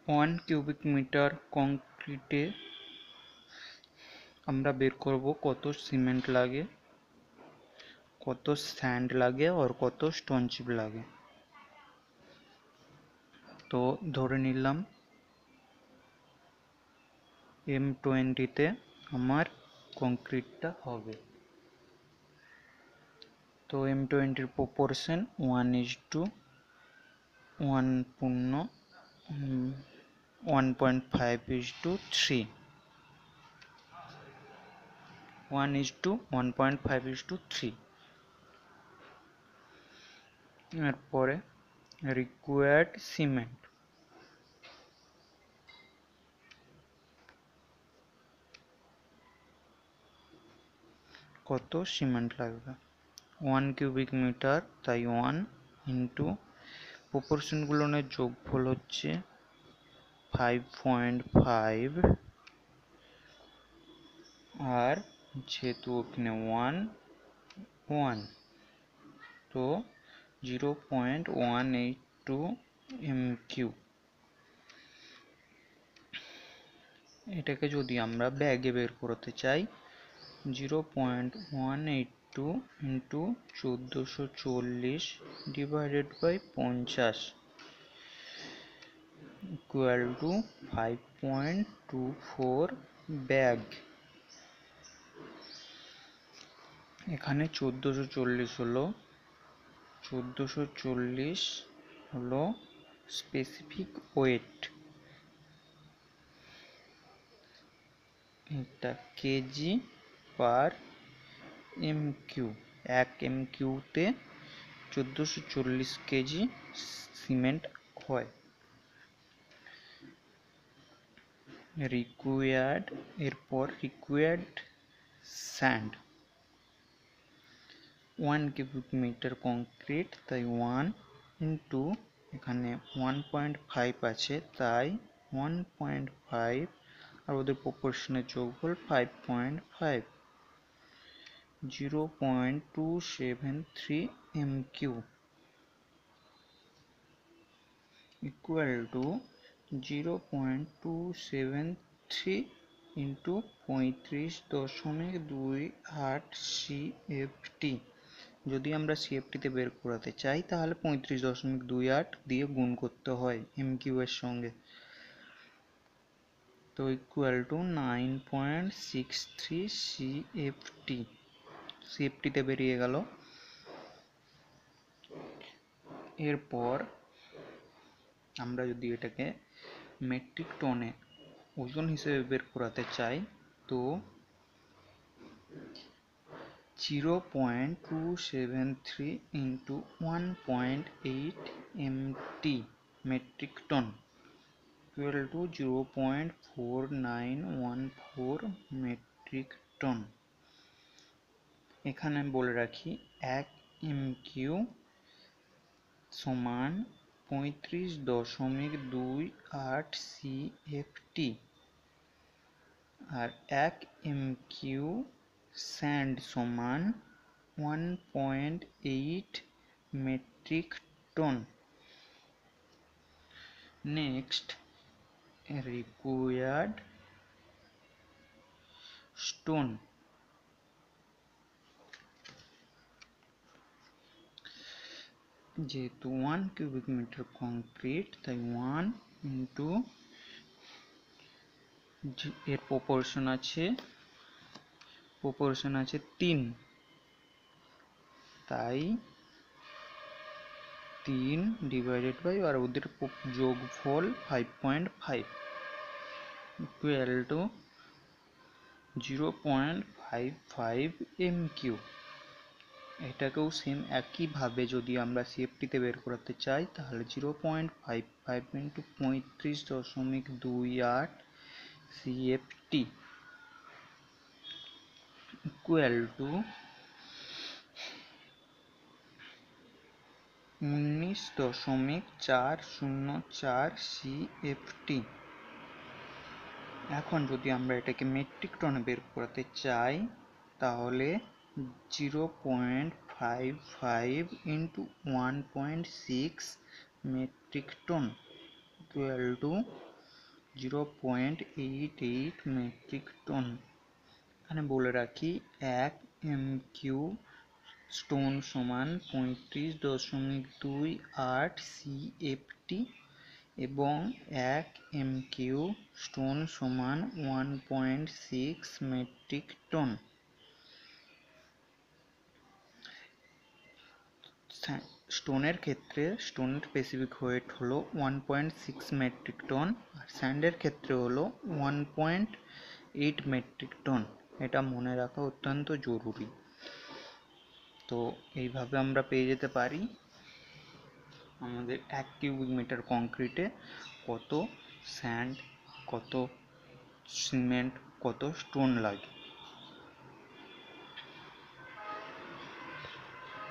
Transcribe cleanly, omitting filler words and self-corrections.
1 cubic metre কংক্রিটে আমরা বের করব কত সিমেন্ট লাগে, কত স্যান্ড লাগে আর কত স্টোন চিপ লাগে। তো ধরে নিলাম M20 তে আমার কংক্রিটটা হবে। তো M20 এর প্রপোর্শন 1:1.5:3, 1:1.5:3। এরপরে রিকোয়ার্ড সিমেন্ট, কত সিমেন্ট লাগবে 1 কিউবিক মিটার, তাই 1 ইন্টু প্রপোর্শনগুলোর যোগফল হচ্ছে 5.5, আর যেহেতু ওখানে 1 তো 0.182 mq। এটাকে যদি আমরা ব্যাগে বের করতে চাই, 0.182 into 1440 divided by 50 equal to 5.24 bag. এখানে 1440 হলো স্পেসিফিক ওয়েট, এটা কেজি পার এমকিউ। 1 এমকিউতে 1440 কেজি সিমেন্ট হয়। রিকোয়ার্ড, এরপর required sand 1 cubic metre concrete, তাই 1 ইন্টু এখানে 1.5 আছে তাই 1.5, আর ওদের প্রপোর্শনের যোগফল 5.5, 0.273 mq equal to 0.273 into 35.28 CFT। যদি আমরা সিএফটিতে বের করাতে চাই তাহলে 35.28 দিয়ে গুণ করতে হয় এমকিউ এর সঙ্গে। তো ইকুয়াল টু 9.63 CFT। সিএফটিতে বেরিয়ে গেল। এরপর আমরা যদি এটাকে মেট্রিক টনে ওজন হিসেবে বের করাতে চাই তো 0.273 into 1.8 MT metric ton equal to 0.4914 metric ton. এখানে বলে রাখি 1 MQ সমান 35.28 CFT, আর 1 MQ স্যান্ড সমান 1.8 metric ton. Next required stone, যেহেতু 1 কিউবিক মিটার কংক্রিট তাই 1 ইন্টু এর প্রপোর্শন আছে 3, তাই 3 ডিভাইডেড বাই, আর ওদের যোগফল 5.5 ইকুয়াল টু 0.55 mq। এটাকেও সেম একইভাবে যদি আমরা সিএফটিতে বের করাতে চাই তাহলে 0.55 into 35.28 CFT equal to 19.404 CFT। এখন যদি আমরা এটাকে মেট্রিক টনে বের করাতে চাই তাহলে 0.55 into 1.6 metric ton equal to 0.88 metric ton. এখানে বলে রাখি 1 MQ স্টোন সমান 35.28 CFT এবং 1 MQ স্টোন সমান 1.6 মেট্রিক টন। স্টোনের ক্ষেত্রে স্টোনের স্পেসিফিক ওয়েট হলো 1.6 মেট্রিক টন, আর স্যান্ডের ক্ষেত্রে হলো 1.8 মেট্রিক টন। এটা মনে রাখা অত্যন্ত জরুরি। তো এইভাবে আমরা পেয়ে যেতে পারি আমাদের 1 কিউবিক মিটার কংক্রিটে কত স্যান্ড, কত সিমেন্ট, কত স্টোন লাগে।